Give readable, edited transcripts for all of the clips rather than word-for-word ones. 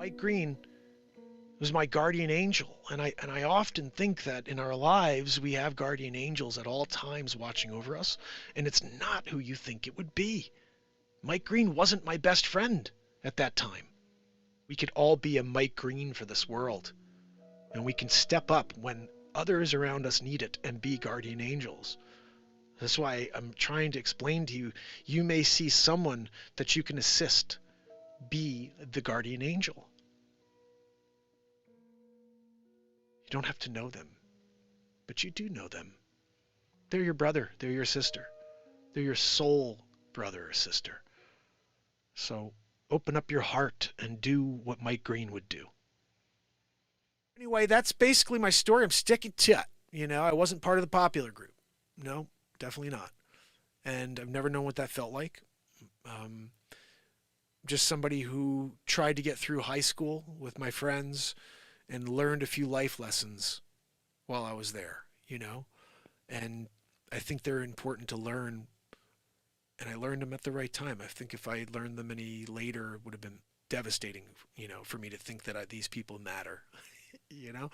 Mike Greene was my guardian angel, and I often think that in our lives we have guardian angels at all times watching over us, and it's not who you think it would be. Mike Greene wasn't my best friend at that time. We could all be a Mike Greene for this world, and we can step up when others around us need it and be guardian angels. That's why I'm trying to explain to you, you may see someone that you can assist be the guardian angel. You don't have to know them, but you do know them. They're your brother, they're your sister, they're your soul brother or sister. So open up your heart and do what Mike Greene would do. Anyway, that's basically my story. I'm sticking to it. You know, I wasn't part of the popular group. No, definitely not. And I've never known what that felt like. Just somebody who tried to get through high school with my friends and learned a few life lessons while I was there, you know. And I think they're important to learn, and I learned them at the right time. I think if I had learned them any later, it would have been devastating, you know, for me to think that these people matter, you know.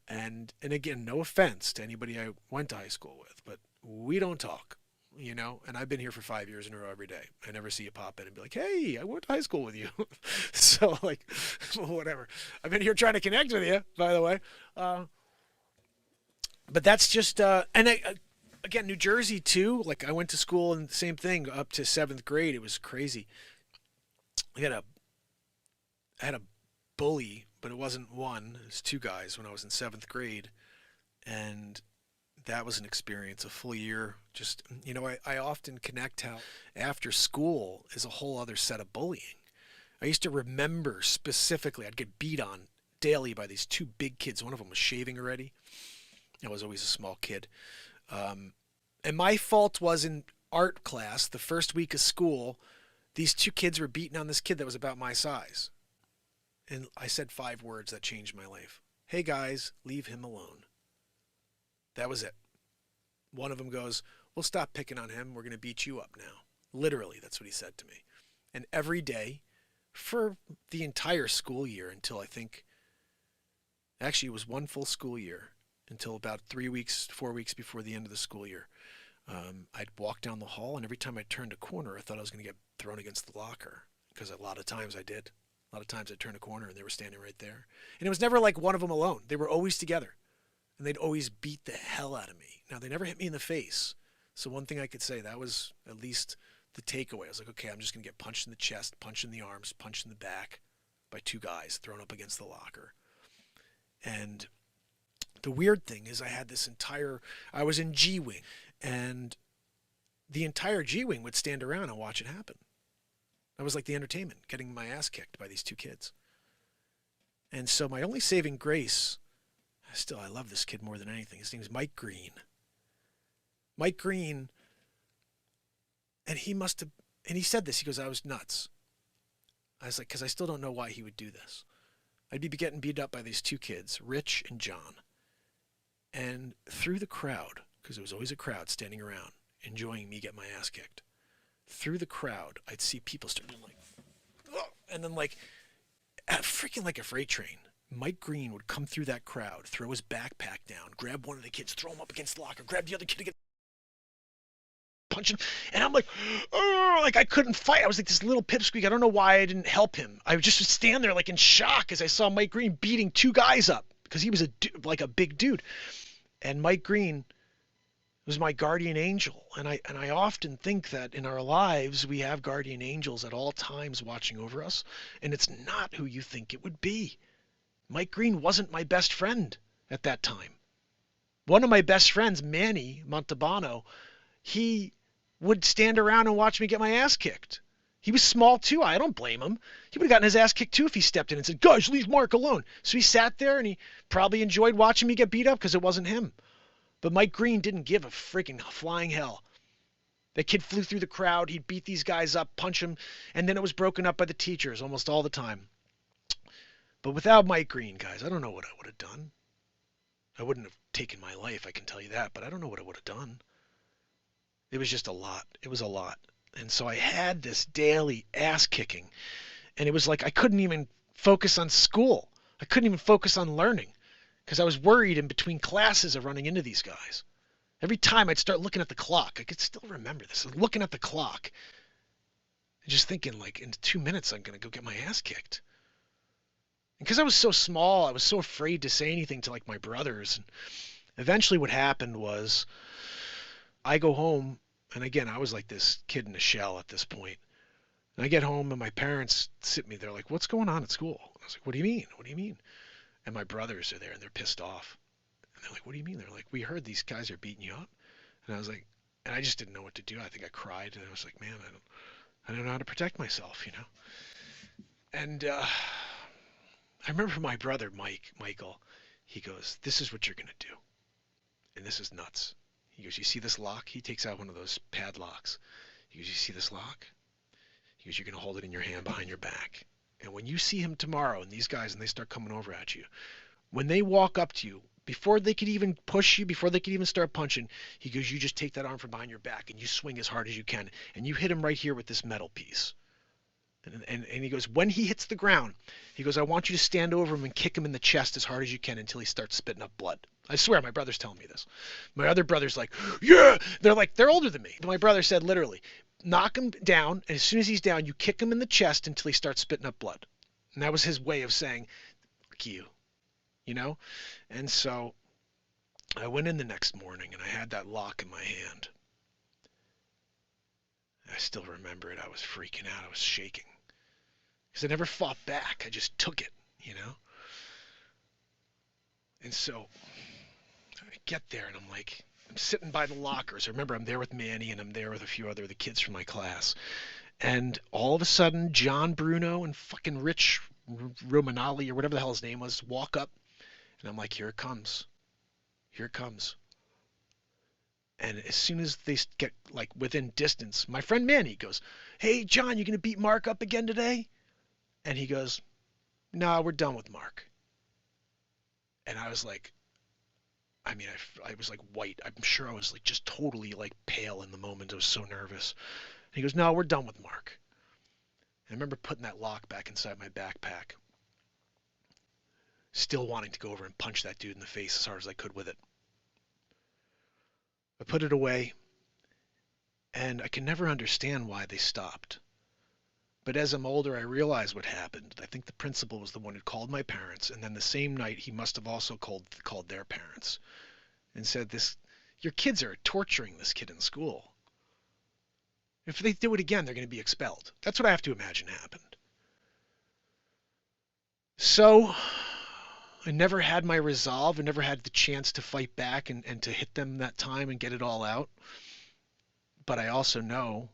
And again, no offense to anybody I went to high school with, but we don't talk, you know. And I've been here for 5 years in a row every day. I never see you pop in and be like, hey, I went to high school with you. So, like, whatever. I've been here trying to connect with you, by the way. But that's just, again, New Jersey, too. Like, I went to school and the same thing up to 7th grade. It was crazy. I had a bully, but it wasn't one. It was two guys when I was in 7th grade. And that was an experience, a full year. Just, you know, I often connect how after school is a whole other set of bullying. I used to remember specifically I'd get beat on daily by these two big kids. One of them was shaving already. I was always a small kid. And my fault was in art class, the first week of school, these two kids were beating on this kid that was about my size. And I said 5 words that changed my life. Hey guys, leave him alone. That was it. One of them goes, we'll stop picking on him. We're going to beat you up now. Literally, that's what he said to me. And every day for the entire school year until I think, actually it was one full school year until about 3 weeks, 4 weeks before the end of the school year. I'd walk down the hall, and every time I turned a corner, I thought I was going to get thrown against the locker, because a lot of times I did. A lot of times I'd turn a corner, and they were standing right there. And it was never like one of them alone. They were always together, and they'd always beat the hell out of me. Now, they never hit me in the face, so one thing I could say, that was at least the takeaway. I was like, okay, I'm just going to get punched in the chest, punched in the arms, punched in the back by two guys thrown up against the locker. And the weird thing is I was in G-Wing, and the entire G-Wing would stand around and watch it happen. I was like the entertainment, getting my ass kicked by these two kids. And so my only saving grace, still I love this kid more than anything, his name is Mike Greene. Mike Greene, and he said this, he goes, I was nuts. I was like, because I still don't know why he would do this. I'd be getting beat up by these two kids, Rich and John. And through the crowd, because there was always a crowd standing around, enjoying me get my ass kicked, through the crowd, I'd see people start doing like, oh, and then like, freaking like a freight train, Mike Greene would come through that crowd, throw his backpack down, grab one of the kids, throw him up against the locker, grab the other kid again, punch him, and I'm like, oh, like I couldn't fight. I was like this little pipsqueak. I don't know why I didn't help him. I would just stand there like in shock as I saw Mike Greene beating two guys up, because he was like a big dude. And Mike Greene was my guardian angel. And I often think that in our lives we have guardian angels at all times watching over us, and it's not who you think it would be. Mike Greene wasn't my best friend at that time. One of my best friends, Manny Montalbano, he would stand around and watch me get my ass kicked. He was small too. I don't blame him. He would have gotten his ass kicked too if he stepped in and said, guys, leave Mark alone. So he sat there and he probably enjoyed watching me get beat up because it wasn't him. But Mike Greene didn't give a freaking flying hell. That kid flew through the crowd. He'd beat these guys up, punch them, and then it was broken up by the teachers almost all the time. But without Mike Greene, guys, I don't know what I would have done. I wouldn't have taken my life, I can tell you that, but I don't know what I would have done. It was just a lot. It was a lot. And so I had this daily ass kicking, and it was like I couldn't even focus on school. I couldn't even focus on learning because I was worried in between classes of running into these guys. Every time I'd start looking at the clock, I could still remember this. Looking at the clock and just thinking, like, in 2 minutes, I'm going to go get my ass kicked. And because I was so small, I was so afraid to say anything to, like, my brothers. And eventually what happened was I go home, and again, I was like this kid in a shell at this point. And I get home, and my parents sit me there like, what's going on at school? I was like, what do you mean? What do you mean? And my brothers are there, and they're pissed off. And they're like, what do you mean? They're like, we heard these guys are beating you up. And I was like, and I just didn't know what to do. I think I cried, and I was like, man, I don't know how to protect myself, you know? And I remember my brother, Michael, he goes, this is what you're going to do. And this is nuts. He goes, you see this lock? He takes out one of those padlocks. He goes, you see this lock? He goes, you're going to hold it in your hand behind your back. And when you see him tomorrow and these guys and they start coming over at you, when they walk up to you, before they could even push you, before they could even start punching, he goes, you just take that arm from behind your back and you swing as hard as you can. And you hit him right here with this metal piece. And he goes, when he hits the ground, he goes, I want you to stand over him and kick him in the chest as hard as you can until he starts spitting up blood. I swear, my brother's telling me this. My other brother's like, yeah! They're older than me. My brother said literally, knock him down, and as soon as he's down, you kick him in the chest until he starts spitting up blood. And that was his way of saying, fuck you. You know? And so I went in the next morning, and I had that lock in my hand. I still remember it. I was freaking out. I was shaking. Because I never fought back. I just took it, you know? And so I get there, and I'm like, I'm sitting by the lockers. I remember I'm there with Manny, and I'm there with a few other the kids from my class. And all of a sudden, John Bruno and fucking Rich Romanali, or whatever the hell his name was, walk up. And I'm like, here it comes. Here it comes. And as soon as they get, like, within distance, my friend Manny goes, hey, John, you going to beat Mark up again today? And he goes, no, we're done with Mark. And I was like, I mean, I was like white. I'm sure I was like just totally like pale in the moment. I was so nervous. And he goes, no, we're done with Mark. And I remember putting that lock back inside my backpack, still wanting to go over and punch that dude in the face as hard as I could with it. I put it away, and I can never understand why they stopped. But as I'm older, I realize what happened. I think the principal was the one who called my parents, and then the same night he must have also called their parents and said, your kids are torturing this kid in school. If they do it again, they're going to be expelled. That's what I have to imagine happened. So I never had my resolve. I never had the chance to fight back and to hit them that time and get it all out. But I also know,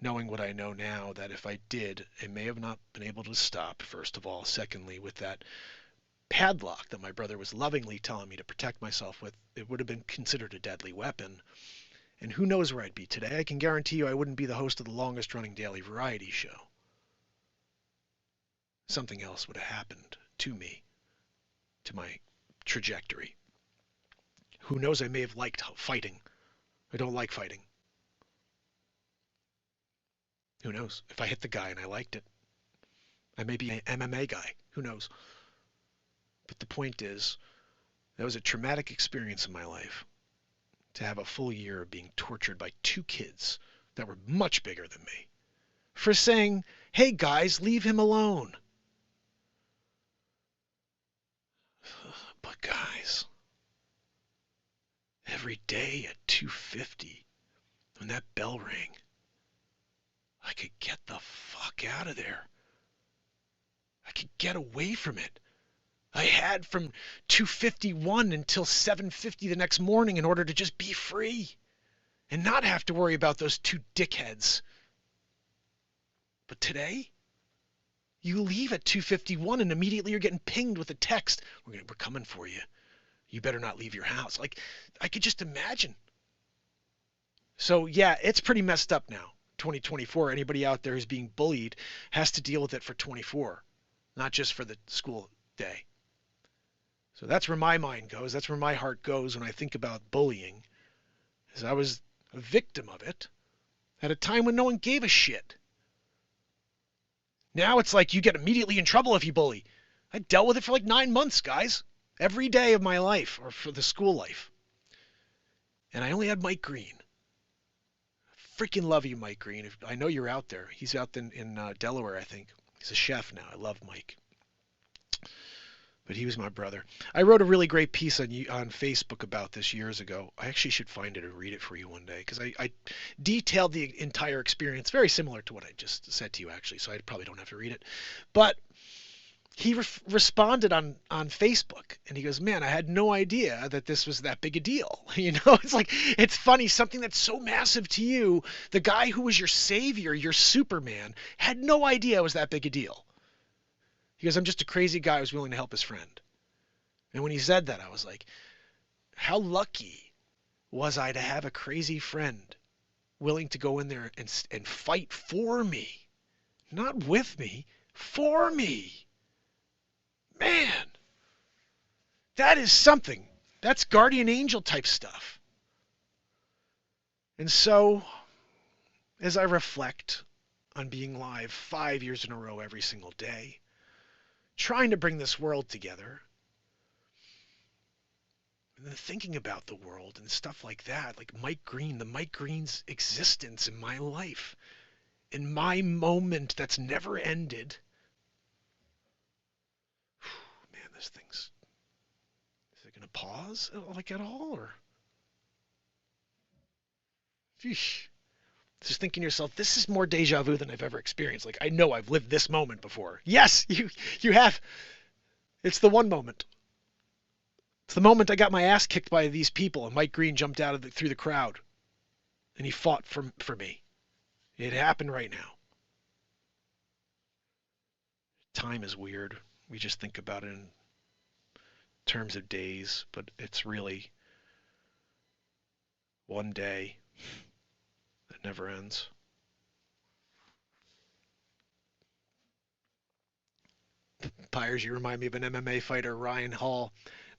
knowing what I know now, that if I did, I may have not been able to stop, first of all. Secondly, with that padlock that my brother was lovingly telling me to protect myself with, it would have been considered a deadly weapon. And who knows where I'd be today. I can guarantee you I wouldn't be the host of the longest running daily variety show. Something else would have happened to me, to my trajectory. Who knows, I may have liked fighting. I don't like fighting. Who knows? If I hit the guy and I liked it, I may be an MMA guy. Who knows? But the point is, that was a traumatic experience in my life. To have a full year of being tortured by two kids that were much bigger than me for saying, hey guys, leave him alone. But guys, every day at 2:50, when that bell rang, I could get the fuck out of there. I could get away from it. I had from 2:51 until 7:50 the next morning in order to just be free and not have to worry about those two dickheads. But today, you leave at 2:51 and immediately you're getting pinged with a text. We're coming for you. You better not leave your house. Like, I could just imagine. So yeah, it's pretty messed up now. 2024, anybody out there who's being bullied has to deal with it for 24, not just for the school day. So that's where my mind goes. That's where my heart goes when I think about bullying, is I was a victim of it at a time when no one gave a shit. Now it's like you get immediately in trouble if you bully. I dealt with it for like 9 months, guys. Every day of my life, or for the school life. And I only had Mike Greene. Freaking love you, Mike Greene. I know you're out there. He's out in Delaware, I think. He's a chef now. I love Mike. But he was my brother. I wrote a really great piece on Facebook about this years ago. I actually should find it and read it for you one day, because I detailed the entire experience, very similar to what I just said to you, actually, so I probably don't have to read it. But he responded on Facebook, and he goes, man, I had no idea that this was that big a deal. You know, it's like, it's funny, something that's so massive to you, the guy who was your savior, your Superman, had no idea it was that big a deal. He goes, I'm just a crazy guy who's willing to help his friend. And when he said that, I was like, how lucky was I to have a crazy friend willing to go in there and fight for me. Not with me, for me. Man, that is something. That's guardian angel type stuff. And so, as I reflect on being live 5 years in a row every single day, trying to bring this world together, and then thinking about the world and stuff like that, like Mike Greene, the Mike Greene's existence in my life, in my moment that's never ended. Man, this thing's, is it going to pause like at all, or? Sheesh. Just thinking to yourself, this is more deja vu than I've ever experienced. Like, I know I've lived this moment before. Yes, you have. It's the one moment. It's the moment I got my ass kicked by these people, and Mike Greene jumped out of through the crowd, and he fought for me. It happened right now. Time is weird. We just think about it in terms of days, but it's really one day that never ends. Pyres, you remind me of an MMA fighter, Ryan Hall.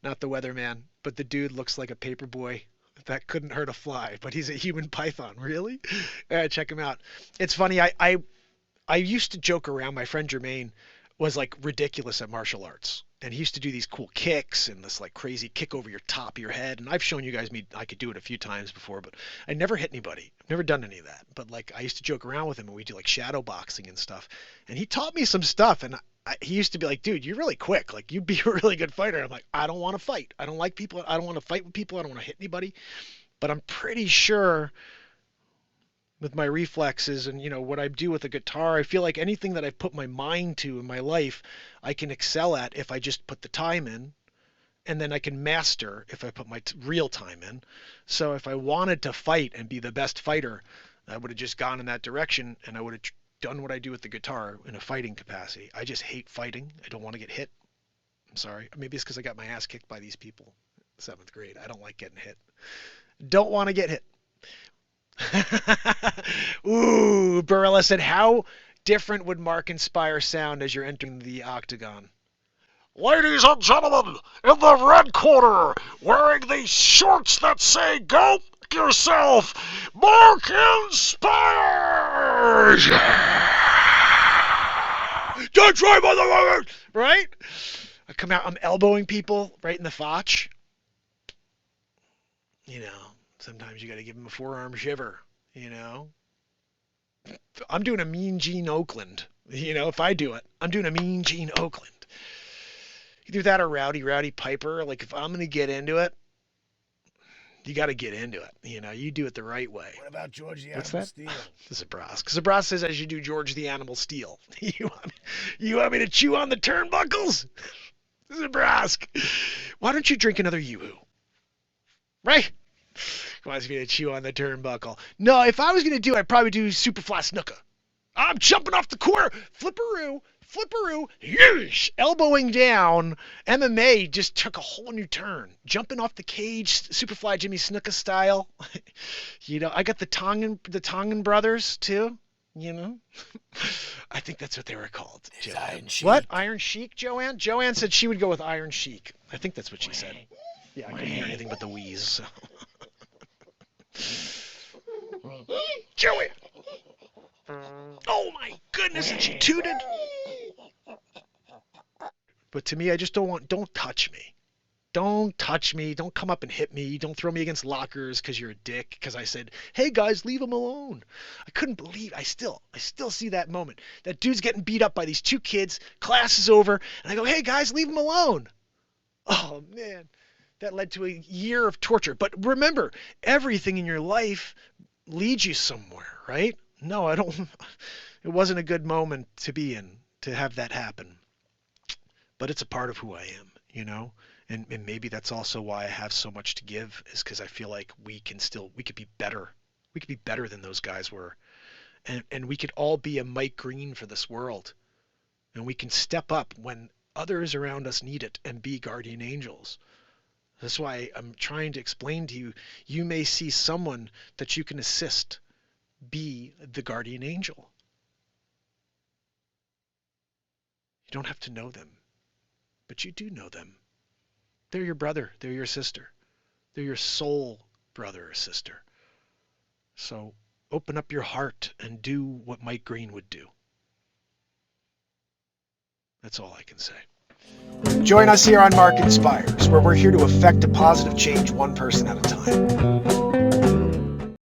Not the weatherman, but the dude looks like a paper boy that couldn't hurt a fly, but he's a human python. Really? Check him out. It's funny. I used to joke around. My friend Jermaine was like ridiculous at martial arts, and he used to do these cool kicks and this like crazy kick over your top of your head. And I've shown you guys I could do it a few times before, but I never hit anybody. I've never done any of that. But like I used to joke around with him, and we do like shadow boxing and stuff. And he taught me some stuff, and he used to be like, dude, you're really quick. Like, you'd be a really good fighter. I'm like, I don't want to fight. I don't like people. I don't want to fight with people. I don't want to hit anybody. But I'm pretty sure with my reflexes and, you know, what I do with the guitar, I feel like anything that I've put my mind to in my life, I can excel at if I just put the time in. And then I can master if I put my real time in. So if I wanted to fight and be the best fighter, I would have just gone in that direction, and I would have done what I do with the guitar in a fighting capacity. I just hate fighting. I don't want to get hit. I'm sorry. Maybe it's because I got my ass kicked by these people in 7th grade. I don't like getting hit. Don't want to get hit. Ooh, Burrella said, how different would Mark Inspire sound as you're entering the octagon? Ladies and gentlemen, in the red corner, wearing the shorts that say go yourself, Mark Inspire! Don't try, motherfucker! Right? I come out, I'm elbowing people right in the fotch. You know, sometimes you got to give them a forearm shiver, you know. I'm doing a Mean Gene Oakland. You know, if I do it, I'm doing a Mean Gene Oakland. Either that or Rowdy Piper. Like, if I'm going to get into it, you got to get into it. You know, you do it the right way. What about George the What's Animal that? Steel? Zabras. Zabras says, as you do George the Animal Steel. You want me to chew on the turnbuckles? Zabras. Why don't you drink another Yoo-hoo? Right? Wants me to chew on the turnbuckle. No, if I was going to do it, I'd probably do Superfly Snuka. I'm jumping off the corner. Flipperoo, yeesh, elbowing down. MMA just took a whole new turn. Jumping off the cage, Superfly Jimmy Snuka style. You know, I got the Tongan brothers too. You know, I think that's what they were called. Iron Sheik. What? Iron Sheik, Joanne? Joanne said she would go with Iron Sheik. I think that's what she said. Yeah, I couldn't hear anything but the wheeze. So. Joanne. Oh my goodness, and she tooted. But to me, I just don't touch me. Don't touch me. Don't come up and hit me. Don't throw me against lockers because you're a dick. Because I said, hey guys, leave him alone. I couldn't believe, I still see that moment. That dude's getting beat up by these two kids. Class is over. And I go, hey guys, leave him alone. Oh man, that led to a year of torture. But remember, everything in your life leads you somewhere, right? No, I don't. It wasn't a good moment to be in, to have that happen. But it's a part of who I am, you know? And maybe that's also why I have so much to give, is because I feel like we could be better. We could be better than those guys were. And we could all be a Mike Greene for this world. And we can step up when others around us need it and be guardian angels. That's why I'm trying to explain to you, you may see someone that you can assist be the guardian angel. You don't have to know them, but you do know them. They're your brother. They're your sister. They're your soul brother or sister. So open up your heart and do what Mike Greene would do. That's all I can say. Join us here on Mark Inspires, where we're here to effect a positive change one person at a time.